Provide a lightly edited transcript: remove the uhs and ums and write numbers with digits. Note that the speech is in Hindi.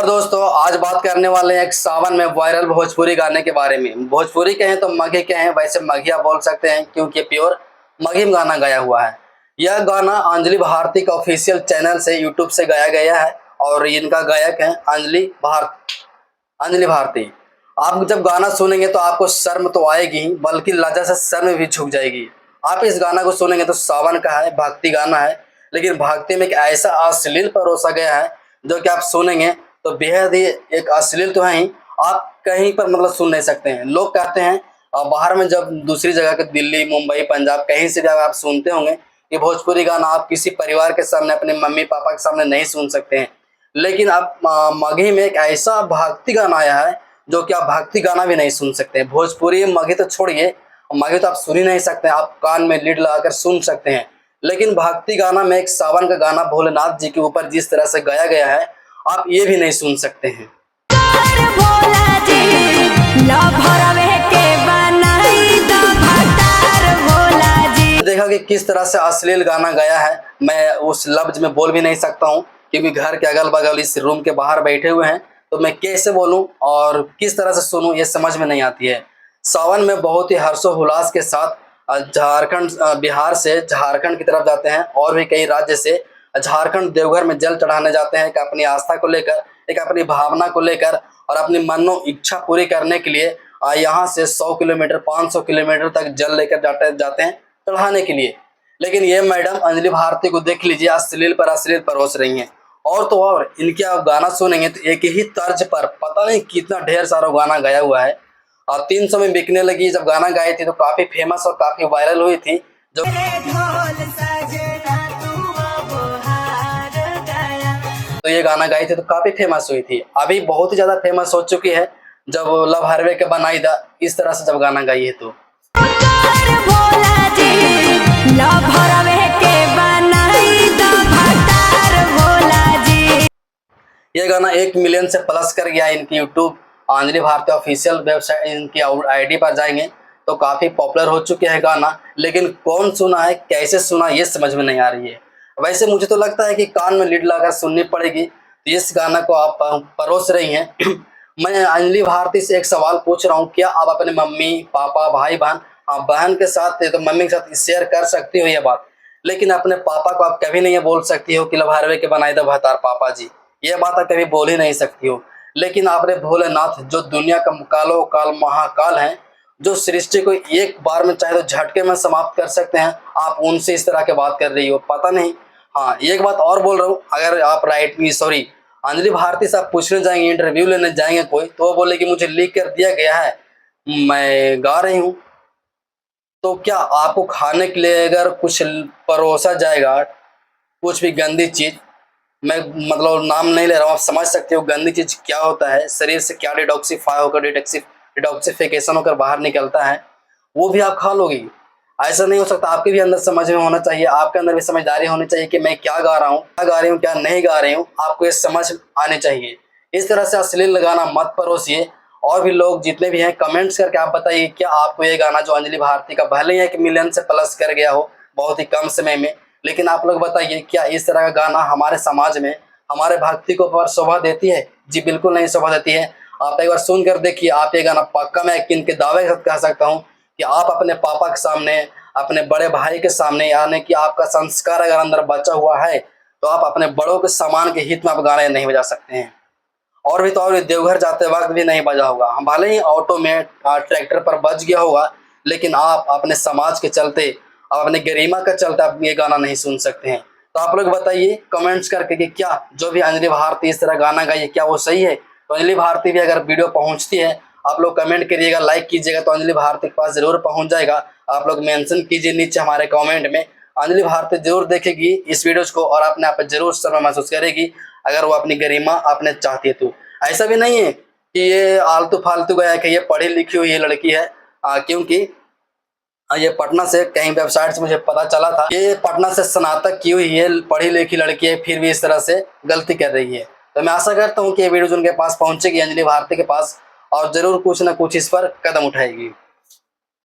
नमस्कार दोस्तों, आज बात करने वाले हैं एक सावन में वायरल भोजपुरी गाने के बारे में। भोजपुरी कहें तो मघे कहें, वैसे मघिया बोल सकते हैं क्योंकि प्योर मघी में गाना गाया हुआ है। यह गाना अंजलि भारती का ऑफिशियल चैनल से यूट्यूब से गाया गया है और इनका गायक है अंजलि भारती। आप जब गाना सुनेंगे तो आपको शर्म तो आएगी ही, बल्कि लज्जा से शर्म भी झुक जाएगी। आप इस गाना को सुनेंगे तो सावन का है, भक्ति गाना है, लेकिन भक्ति में एक ऐसा अश्लील परोसा गया है जो कि आप सुनेंगे तो बेहद ही एक अश्लील तो है ही, आप कहीं पर मतलब सुन नहीं सकते हैं। लोग कहते हैं बाहर में जब दूसरी जगह के दिल्ली, मुंबई, पंजाब कहीं से भी आप सुनते होंगे कि भोजपुरी गाना आप किसी परिवार के सामने, अपने मम्मी पापा के सामने नहीं सुन सकते हैं, लेकिन आप मगही में एक ऐसा भक्ति गाना आया है जो कि आप भक्ति गाना भी नहीं सुन सकते हैं। भोजपुरी मगही तो छोड़िए, मगही तो आप सुन ही नहीं सकते हैं, आप कान में लीड लगाकर सुन सकते हैं, लेकिन भक्ति गाना में एक सावन का गाना भोलेनाथ जी के ऊपर जिस तरह से गाया गया है आप ये भी नहीं सुन सकते हैं। देखा कि किस तरह से अश्लील गाना गाया है। मैं उस लफ्ज में बोल भी नहीं सकता हूँ क्योंकि घर के अगल बगल इस रूम के बाहर बैठे हुए हैं, तो मैं कैसे बोलूं और किस तरह से सुनूं ये समझ में नहीं आती है। सावन में बहुत ही हर्षोल्लास के साथ बिहार से झारखंड की तरफ जाते हैं और भी कई राज्य से झारखंड देवघर में जल चढ़ाने जाते हैं, एक अपनी आस्था को लेकर, एक अपनी भावना को लेकर और अपनी मनो इच्छा पूरी करने के लिए यहाँ से 100 किलोमीटर 500 किलोमीटर तक जल लेकर जाते हैं चढ़ाने के लिए। लेकिन ये मैडम अंजलि भारती को देख लीजिए, अश्लील पर अश्लील परोस रही हैं। और तो और इनके आप गाना सुनेंगे तो एक ही तर्ज पर पता नहीं कितना ढेर सारा गाना गाया हुआ है और 300 में बिकने लगी। जब गाना गाई थी तो काफी फेमस और काफी वायरल हुई थी। जो तो ये गाना गाई थी तो काफी फेमस हुई थी, अभी बहुत ही ज्यादा फेमस हो चुकी है जब लव हरवे के बनाई दा इस तरह से जब गाना गाई है तो। ये गाना 1 मिलियन से प्लस कर गया। इनकी YouTube Anjali Bharti official website, इनकी आईडी पर जाएंगे तो काफी पॉपुलर हो चुके हैं गाना, लेकिन कौन सुना है, कैसे सुना, ये समझ में नहीं आ रही है। वैसे मुझे तो लगता है कि कान में लीड लगाकर सुननी पड़ेगी। तो इस गाना को आप परोस रही हैं। मैं अंजलि भारती से एक सवाल पूछ रहा हूँ, क्या आप अपने मम्मी पापा भाई बहन, बहन के साथ तो मम्मी के साथ शेयर कर सकती हो ये बात, लेकिन अपने पापा को आप कभी नहीं बोल सकती हो कि लभारवे के बनाए दो भतार पापा जी, ये बात आप कभी बोल ही नहीं सकती हो। लेकिन आपने भोलेनाथ जो दुनिया का कालो काल महाकाल है, जो सृष्टि को एक बार में चाहे तो झटके में समाप्त कर सकते हैं, आप उनसे इस तरह की बात कर रही हो, पता नहीं। हाँ, एक बात और बोल रहा हूँ, अगर आप अंजलि भारती से आप पूछने जाएंगे, इंटरव्यू लेने जाएंगे कोई, तो वो बोले कि मुझे लिख कर दिया गया है, मैं गा रही हूँ, तो क्या आपको खाने के लिए अगर कुछ परोसा जाएगा, कुछ भी गंदी चीज, मैं मतलब नाम नहीं ले रहा हूँ, आप समझ सकते हो गंदी चीज क्या होता है, शरीर से क्या डिटॉक्सिफिकेशन होकर बाहर निकलता है, वो भी आप खा लोगी। ऐसा नहीं हो सकता, आपके भी अंदर समझ में होना चाहिए, आपके अंदर भी समझदारी होनी चाहिए कि मैं क्या गा रहा हूँ, क्या गा रही हूँ, क्या नहीं गा रही हूँ, आपको ये समझ आनी चाहिए। इस तरह से अश्लील गाना मत परोसिए। और भी लोग जितने भी हैं कमेंट्स करके आप बताइए, क्या आपको ये गाना जो अंजलि भारती का भले ही 1 मिलियन से प्लस कर गया हो बहुत ही कम समय में, लेकिन आप लोग बताइए क्या इस तरह का गाना हमारे समाज में हमारे भक्ति को पर शोभा देती है? जी बिल्कुल नहीं शोभा देती है। आप एक बार सुन कर देखिए, आप ये गाना पक्का मैं इनके दावे के साथ कह सकता हूँ कि आप अपने पापा के सामने, अपने बड़े भाई के सामने, यानी कि आपका संस्कार अगर अंदर बचा हुआ है तो आप अपने बड़ों के सम्मान के हित में आप गाने नहीं बजा सकते हैं। और भी तो और देवघर जाते वक्त भी नहीं बजा होगा, भले ही ऑटो में ट्रैक्टर पर बज गया होगा, लेकिन आप अपने समाज के चलते, आप अपने गरिमा के चलते आप ये गाना नहीं सुन सकते हैं। तो आप लोग बताइए कमेंट्स करके कि क्या जो भी अंजलि भारती इस तरह गाना गाइए क्या वो सही है? तो अंजलि भारती भी अगर वीडियो पहुंचती है, आप लोग कमेंट करिएगा, लाइक कीजिएगा, तो अंजलि भारती के पास जरूर पहुंच जाएगा। आप लोग मेंशन कीजिए नीचे हमारे कमेंट में, अंजलि भारती जरूर देखेगी इस वीडियोज को और अपने आप जरूर शर्म महसूस करेगी अगर वो अपनी गरिमा अपने चाहती है तो। ऐसा भी नहीं है कि ये आलतू फालतू गया कि ये पढ़ी लिखी हुई ये लड़की है, क्योंकि ये पटना से कहीं वेबसाइट से मुझे पता चला था, ये पटना से स्नातक की हुई है, पढ़ी लिखी लड़की है, फिर भी इस तरह से गलती कर रही है। तो मैं आशा करता हूँ कि ये वीडियो उनके पास पहुंचेगी, अंजलि भारती के पास, और जरूर कुछ ना कुछ इस पर कदम उठाएगी।